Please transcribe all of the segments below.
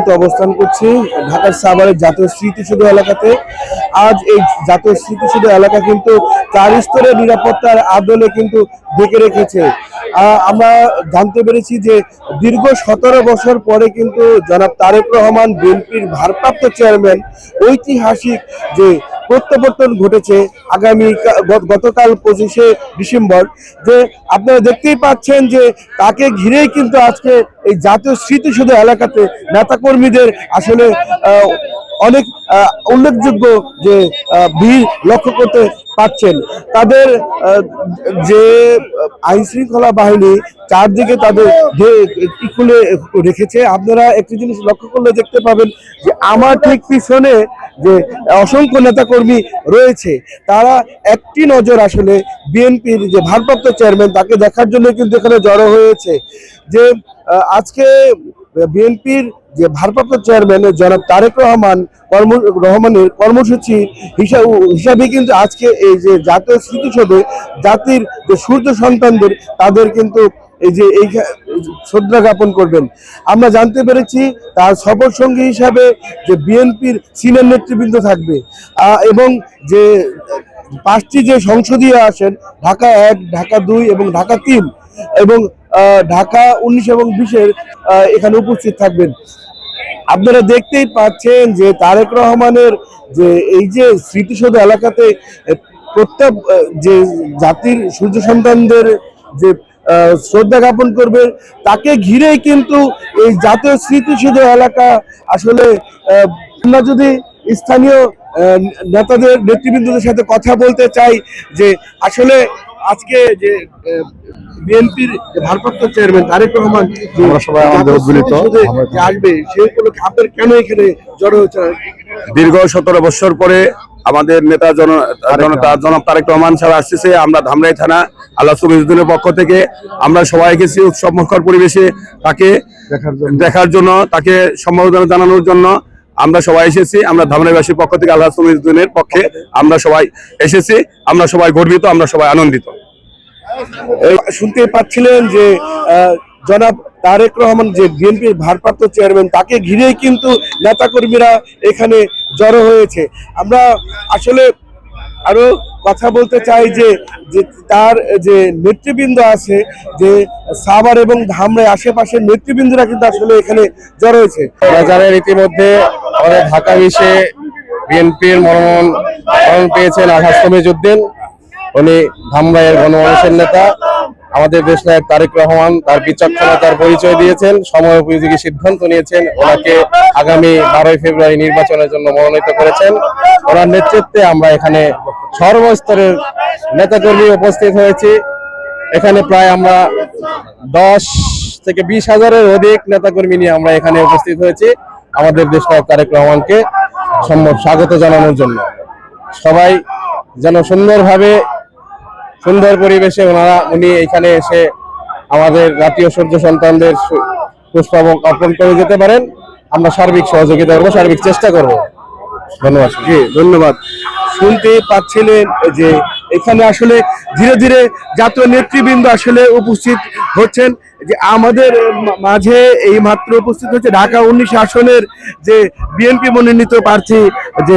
মুহূর্তে অবস্থান করছি ঢাকার সাভারের জাতীয় স্মৃতিসৌধ এলাকাতে। আজ এই জাতীয় স্মৃতিসৌধ এলাকা কিন্তু 4 স্তরের নিরাপত্তার আদলে কিন্তু ঢেকে রেখেছে। আমরা জানতে পেরেছি যে দীর্ঘ 17 বছর পরে কিন্তু জনাব তারেক রহমান বিএনপির ভারপ্রাপ্ত চেয়ারম্যান ঐতিহাসিক যে প্রত্যাবর্তন ঘটেছে আগামী গতকাল 25শে ডিসেম্বর, যে আপনারা দেখতেই পাচ্ছেন যে তাকে ঘিরেই কিন্তু আজকে এই জাতীয় স্মৃতিসৌধ এলাকাতে নেতাকর্মীদের আসলে অনেক উল্লেখযোগ্য যে ভিড় লক্ষ্য করতে পাচ্ছেন। তাদের যে আইন শৃঙ্খলা বাহিনী চারদিকে তাদের খুলে রেখেছে। আপনারা একটি জিনিস লক্ষ্য করলে দেখতে পাবেন যে আমার ঠিক পিছনে যে অসংখ্য নেতাকর্মী রয়েছে, তারা একটি নজর আসলে বিএনপির যে ভারপ্রাপ্ত চেয়ারম্যান তাকে দেখার জন্য কিন্তু এখানে জড়ো হয়েছে। যে আজকে বিএনপির যে ভারপ্রাপ্ত চেয়ারম্যান জনাব তারেক রহমানের কর্মসূচি হিসাবে কিন্তু আজকে এই যে জাতীয় স্মৃতিসৌধে জাতির যে সূর্য সন্তানদের তাদের কিন্তু এই যে এই শ্রদ্ধা জ্ঞাপন করবেন। আমরা জানতে পেরেছি তার সফর সঙ্গী হিসাবে যে বিএনপির সিনিয়র নেতৃবৃন্দ থাকবে এবং যে 5টি যে সংসদীয় আসন ঢাকা 1, ঢাকা 2 এবং ঢাকা 3 এবং ঢাকা 19 এবং 20-এর এখানে উপস্থিত থাকবেন। আপনারা দেখতেই পাচ্ছেন যে তারেক রহমানের যে এই যে স্মৃতিসৌধ এলাকাতে যে জাতির সূর্য সন্তানদের যে শ্রদ্ধা জ্ঞাপন করবে তাকে ঘিরেই কিন্তু এই জাতীয় স্মৃতিসৌধ এলাকা আসলে আমরা যদি স্থানীয় নেতাদের নেতৃবৃন্দদের সাথে কথা বলতে চাই যে আসলে আজকে যে বিএনপির ভারপ্রাপ্ত চেয়ারম্যান তারেক রহমান আসবে সে উপলক্ষে আপনার কেন এখানে জড়ো হয়েছে? দীর্ঘ 17 বছর পরে আমাদের নেতা জনাব তারেক রহমান সাহেব আসতেছে। আমরা ধামরাই থানা আল্লাহ সুবিজুদ্দিনের পক্ষ থেকে আমরা সবাই গেছি উৎসবমুখর পরিবেশে তাকে দেখার জন্য, তাকে সম্মাননা জানানোর জন্য আমরা সবাই এসেছি। আমরা ধামরাইবাসীর পক্ষ থেকে আল্লাহ সুবিজুদ্দিনের পক্ষে আমরা সবাই এসেছি। আমরা সবাই গর্বিত, আমরা সবাই আনন্দিত। শুনতে পাচ্ছিলেন যে জনাব তারেক রহমান যে বিএনপির ভারপ্রাপ্ত চেয়ারম্যান তাকে ঘিরেই কিন্তু নেতাকর্মীরা এখানে জড়ো হয়েছে। আমরা আসলে আরো কথা বলতে চাই যে তার যে নেতৃবৃন্দ আছে যে সাভার এবং ধামরাই আশেপাশের নেতৃবৃন্দরা কিন্তু আসলে এখানে জড়ো হয়েছে। বাজারের ইতিমধ্যে আমাদের ঢাকা 20-এ বিএনপির মনোনয়ন পেয়েছেন আলহাজ তমিজউদ্দিন। উনি ধামরাইয়ের গণমানুষের নেতা। আমাদের দেশ নায়ক তারেক রহমান তার বিচক্ষণতার পরিচয় দিয়েছেন, সময় উপযোগী সিদ্ধান্ত নিয়েছেন, ওনাকে আগামী 12 ফেব্রুয়ারি নির্বাচনের জন্য মনোনীত করেছেন। ওনার নেতৃত্বে আমরা এখানে সর্বস্তরের নেতাকর্মী উপস্থিত হয়েছি। এখানে প্রায় আমরা 10 থেকে 20 হাজারের অধিক নেতাকর্মী নিয়ে আমরা এখানে উপস্থিত হয়েছি আমাদের দেশ নায়ক তারেক রহমানকে স্বাগত জানানোর জন্য। সবাই যেন সুন্দরভাবে সুন্দর পরিবেশে উনি এখানে এসে আমাদের জাতীয় সূর্য সন্তানদের পুষ্পাঞ্জলি অর্পণ করে যেতে পারেন। আমরা সার্বিক সহযোগিতা করবো, সার্বিক চেষ্টা করব। ধন্যবাদ। জি ধন্যবাদ। শুনতে পাচ্ছিলেন যে এখানে আসলে ধীরে ধীরে জাতীয় নেতৃবৃন্দ আসলে উপস্থিত হচ্ছেন। যে আমাদের মাঝে এই মাত্র উপস্থিত হচ্ছে ঢাকা 19 আসনের যে বিএনপি মনোনীত প্রার্থী যে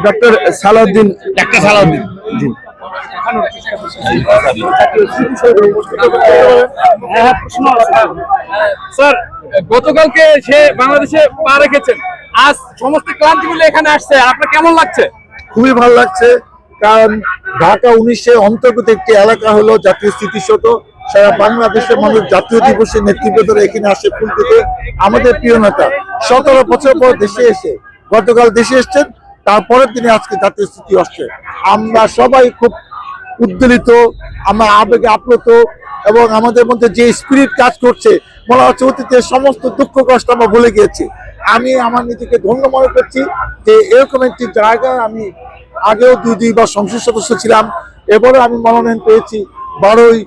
ডক্টর সালাউদ্দিন। জি স্যার, গতকালকে সে বাংলাদেশে পা রেখেছেন, আজ সমস্ত ক্লান্তি মিলে এখানে আসছে, আপনার কেমন লাগছে? খুবই ভালো লাগছে, কারণ ঢাকা 19-এর অন্তর্গত একটি এলাকা হলো জাতীয় স্মৃতিসৌধ। সারা বাংলাদেশের মানুষ জাতীয় দিবসের নেতৃত্ব ধরে এখানে আসে ফুল দিতে। আমাদের প্রিয় নেতা 17 বছর পর দেশে এসে গতকাল দেশে এসছেন, তারপরের দিনে আজকে জাতীয় স্মৃতি আসছে। আমরা সবাই খুব উদ্বেলিত, আমরা আবেগে আপ্লুত এবং আমাদের মধ্যে যে স্পিরিট কাজ করছে মনে হচ্ছে অতীতের সমস্ত দুঃখ কষ্ট আমরা ভুলে গিয়েছি। আমি আমার নিজেকে ধন্য মনে করছি যে এরকম একটি জায়গায় আমি আগেও 2বার সংসদ সদস্য ছিলাম, এবারও আমি মনোনয়ন পেয়েছি। 12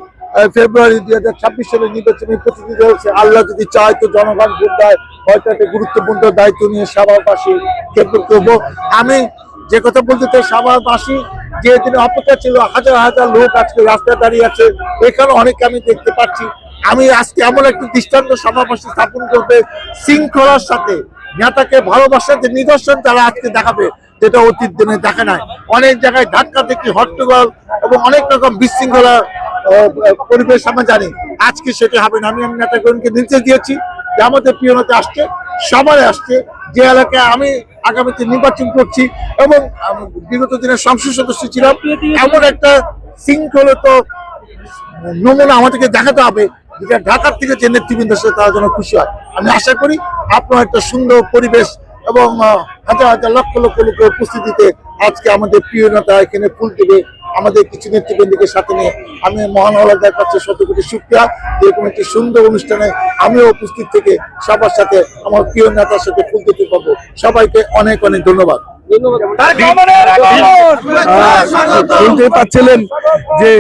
ফেব্রুয়ারি 2026 সালের নির্বাচনে প্রতিনিধি হয়েছে। আল্লাহ যদি চায় তো জনগণ ভোট দেয়, হয়তো একটা গুরুত্বপূর্ণ দায়িত্ব নিয়ে সাভারবাসী ক্ষেত্র করবো। আমি যে কথা বলতে চাই, সাভারবাসী যে দিনে অপেক্ষা ছিল, হাজার হাজার লোক আজকে রাস্তায় দাঁড়িয়ে আছে। এখানে অনেকে আমি দেখতে পাচ্ছি আমি আজকে এমন একটি দৃষ্টান্ত সমাবেশে স্থাপন করবে, শৃঙ্খলার সাথে নেতাকে ভালোবাসার যে নিদর্শন তারা আজকে দেখাবে, যেটা অতীত দিনে দেখা নাই। অনেক জায়গায় ধাক্কা দেখি, হট্টগোল এবং অনেক রকম বিশৃঙ্খলা পরিবেশ আমরা জানি। আজকে সেটা হবে না। আমি নেতাগণকে নির্দেশ দিয়েছি যে আমাদের প্রিয় নেতা আসছে, সবাই আসছে, যে এলাকায় আমি আগামীতে নির্বাচন করছি এবং বিগত দিনের সংসদ সদস্য ছিলাম, এমন একটা শৃঙ্খলিত নমুনা আমাদেরকে দেখাতে হবে যেটা ঢাকার থেকে যে নেতৃবৃন্দ সাথে তারা যেন খুশি হয়। আমি আশা করি আপনার একটা সুন্দর পরিবেশ এবং হাজার হাজার লক্ষ লক্ষ লোকের উপস্থিতিতে আজকে আমাদের প্রিয় নেতা এখানে ফুল দেবে আমাদের কিছু নেতৃবৃন্দকে সাথে নিয়ে। আমি মহান আল্লাহর কাছে শত কোটি শুকরিয়া, এরকম একটি সুন্দর অনুষ্ঠানে আমিও উপস্থিত থেকে সবার সাথে আমার প্রিয় নেতার সাথে ফুল দিতে পারবো। সবাইকে অনেক অনেক ধন্যবাদ। শুনতে পাচ্ছিলেন যে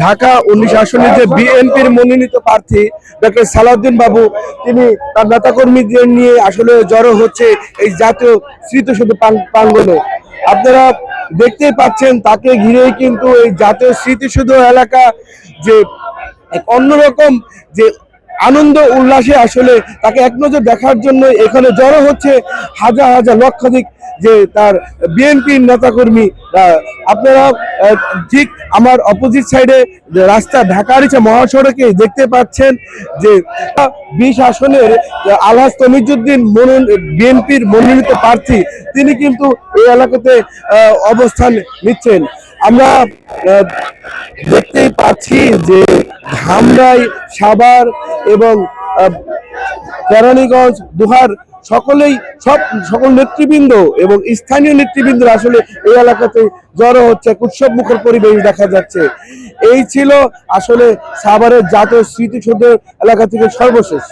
ঢাকা 19 আসনের যে বিএনপির মনোনীত প্রার্থী ডক্টর সালাউদ্দিন বাবু, তিনি তার নেতাকর্মীদের নিয়ে আসলে জড়ো হচ্ছে এই জাতীয় স্মৃতিসৌধ প্রাঙ্গণে। আপনারা দেখতেই পাচ্ছেন তাকে ঘিরেই কিন্তু এই জাতীয় স্মৃতিসৌধ এলাকা যে এক অন্যরকম যে আনন্দ উল্লাসে আসলে তাকে এক নজর দেখার জন্য এখানে জড়ো হচ্ছে হাজার হাজার লক্ষাধিক যে তার বিএনপির নেতাকর্মী। আপনারা ঠিক আমার অপোজিট সাইডে রাস্তা ঢাকার মহাসড়কে দেখতে পাচ্ছেন যে 20 আসনের আলহাজ তমিজউদ্দিন বিএনপির মনোনীত প্রার্থী, তিনি কিন্তু এই এলাকাতে অবস্থান নিচ্ছেন। আমরা দেখতেই পাচ্ছি যে ধামরাই, সাভার এবং কেরানীগঞ্জ, দোহার সকল নেতৃবৃন্দ এবং স্থানীয় নেতৃবৃন্দ আসলে এই এলাকাতে জড়ো হচ্ছে, উৎসব মুখর পরিবেশ দেখা যাচ্ছে। এই ছিল আসলে সাভারের জাতীয় স্মৃতিসৌধ এলাকা থেকে সর্বশেষ।